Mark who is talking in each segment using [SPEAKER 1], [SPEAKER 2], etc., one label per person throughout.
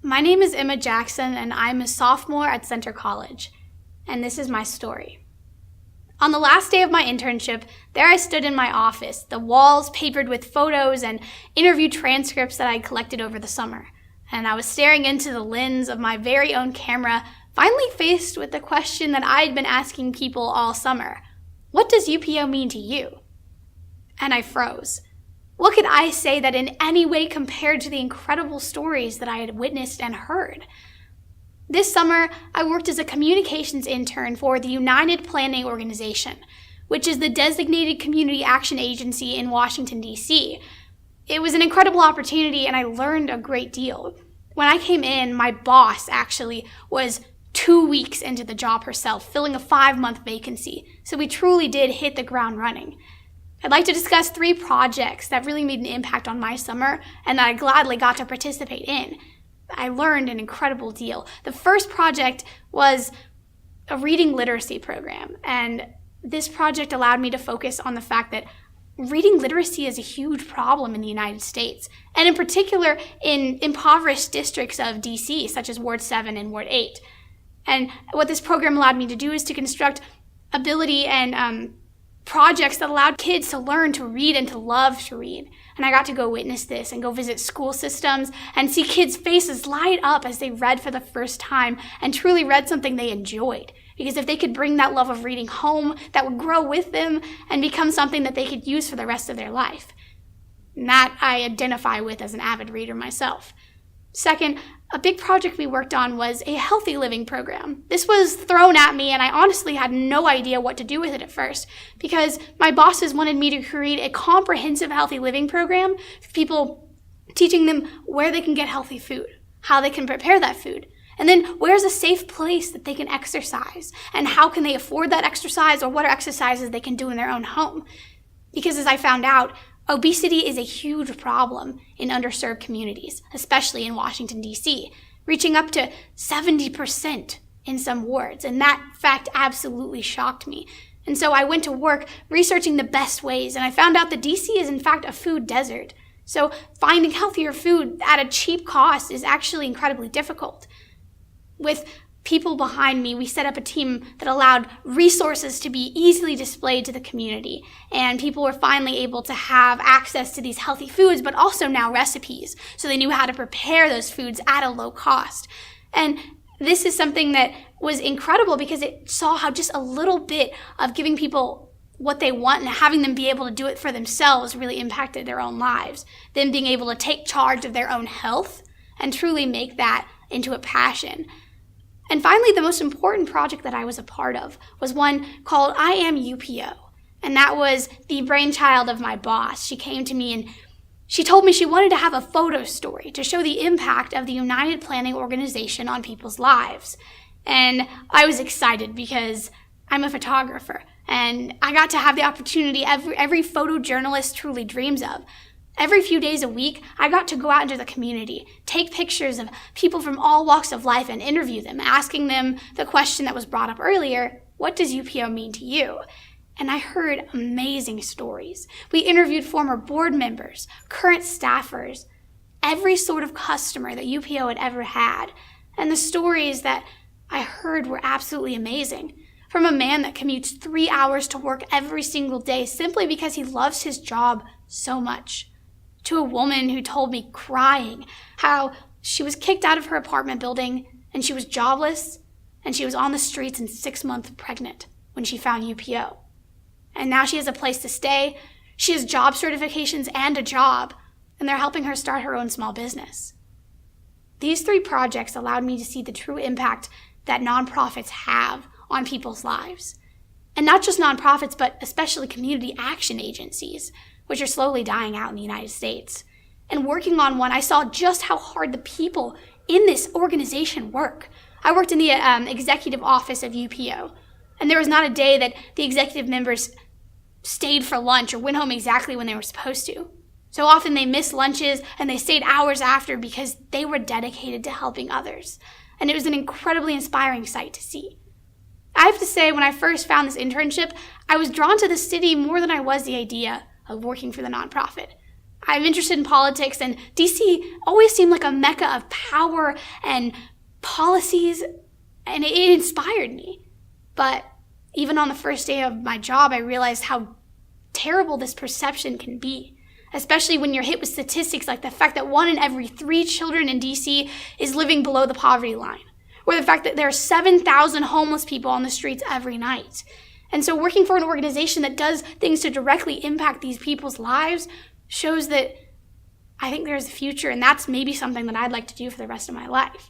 [SPEAKER 1] My name is Emma Jackson, and I'm a sophomore at Center College, and this is my story. On the last day of my internship, there I stood in my office, the walls papered with photos and interview transcripts that I had collected over the summer, and I was staring into the lens of my very own camera, finally faced with the question that I had been asking people all summer. What does UPO mean to you? And I froze. What could I say that in any way compared to the incredible stories that I had witnessed and heard? This summer, I worked as a communications intern for the United Planning Organization, which is the designated community action agency in Washington, D.C. It was an incredible opportunity, and I learned a great deal. When I came in, my boss actually was 2 weeks into the job herself, filling a 5-month vacancy, so we truly did hit the ground running. I'd like to discuss 3 projects that really made an impact on my summer and that I gladly got to participate in. I learned an incredible deal. The first project was a reading literacy program, and this project allowed me to focus on the fact that reading literacy is a huge problem in the United States, and in particular in impoverished districts of DC, such as Ward 7 and Ward 8. And what this program allowed me to do is to construct ability and projects that allowed kids to learn to read and to love to read. And I got to go witness this and go visit school systems and see kids' faces light up as they read for the first time and truly read something they enjoyed. Because if they could bring that love of reading home, that would grow with them and become something that they could use for the rest of their life. And that I identify with as an avid reader myself. Second, a big project we worked on was a healthy living program. This was thrown at me, and I honestly had no idea what to do with it at first, because my bosses wanted me to create a comprehensive healthy living program for people, teaching them where they can get healthy food, how they can prepare that food, and then where's a safe place that they can exercise, and how can they afford that exercise, or what are exercises they can do in their own home. Because as I found out, obesity is a huge problem in underserved communities, especially in Washington, D.C., reaching up to 70% in some wards, and that fact absolutely shocked me. And so I went to work researching the best ways, and I found out that D.C. is in fact a food desert. So finding healthier food at a cheap cost is actually incredibly difficult. With people behind me, we set up a team that allowed resources to be easily displayed to the community, and people were finally able to have access to these healthy foods, but also now recipes, so they knew how to prepare those foods at a low cost. And this is something that was incredible because it saw how just a little bit of giving people what they want and having them be able to do it for themselves really impacted their own lives. Them being able to take charge of their own health and truly make that into a passion. And finally, the most important project that I was a part of was one called Am UPSO. And that was the brainchild of my boss. She came to me and she told me she wanted to have a photo story to show the impact of the United Planning Organization on people's lives. And I was excited because I'm a photographer and I got to have the opportunity every photojournalist truly dreams of. Every few days a week, I got to go out into the community, take pictures of people from all walks of life and interview them, asking them the question that was brought up earlier, what does UPO mean to you? And I heard amazing stories. We interviewed former board members, current staffers, every sort of customer that UPO had ever had. And the stories that I heard were absolutely amazing. From a man that commutes 3 hours to work every single day simply because he loves his job so much, to a woman who told me crying how she was kicked out of her apartment building and she was jobless and she was on the streets and 6 months pregnant when she found UPO. And now she has a place to stay, she has job certifications and a job, and they're helping her start her own small business. These 3 projects allowed me to see the true impact that nonprofits have on people's lives. And not just nonprofits, but especially community action agencies, which are slowly dying out in the United States. And working on one, I saw just how hard the people in this organization work. I worked in the executive office of UPO, and there was not a day that the executive members stayed for lunch or went home exactly when they were supposed to. So often they missed lunches and they stayed hours after because they were dedicated to helping others. And it was an incredibly inspiring sight to see. I have to say, when I first found this internship, I was drawn to the city more than I was the idea of working for the nonprofit. I'm interested in politics, and DC always seemed like a mecca of power and policies, and it inspired me. But even on the first day of my job, I realized how terrible this perception can be, especially when you're hit with statistics like the fact that 1 in every 3 children in DC is living below the poverty line, or the fact that there are 7,000 homeless people on the streets every night. And so working for an organization that does things to directly impact these people's lives shows that I think there's a future, and that's maybe something that I'd like to do for the rest of my life.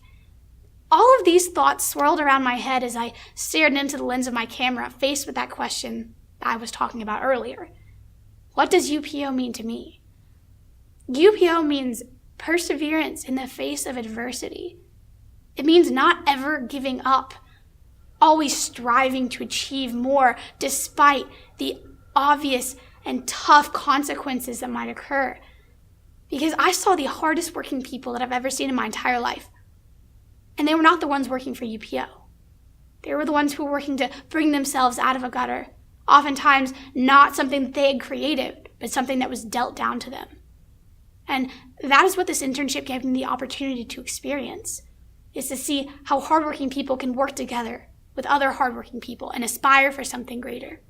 [SPEAKER 1] All of these thoughts swirled around my head as I stared into the lens of my camera, faced with that question that I was talking about earlier. What does UPO mean to me? UPO means perseverance in the face of adversity. It means not ever giving up, always striving to achieve more despite the obvious and tough consequences that might occur. Because I saw the hardest working people that I've ever seen in my entire life. And they were not the ones working for UPO. They were the ones who were working to bring themselves out of a gutter. Oftentimes not something that they had created, but something that was dealt down to them. And that is what this internship gave me the opportunity to experience, is to see how hardworking people can work together with other hardworking people and aspire for something greater.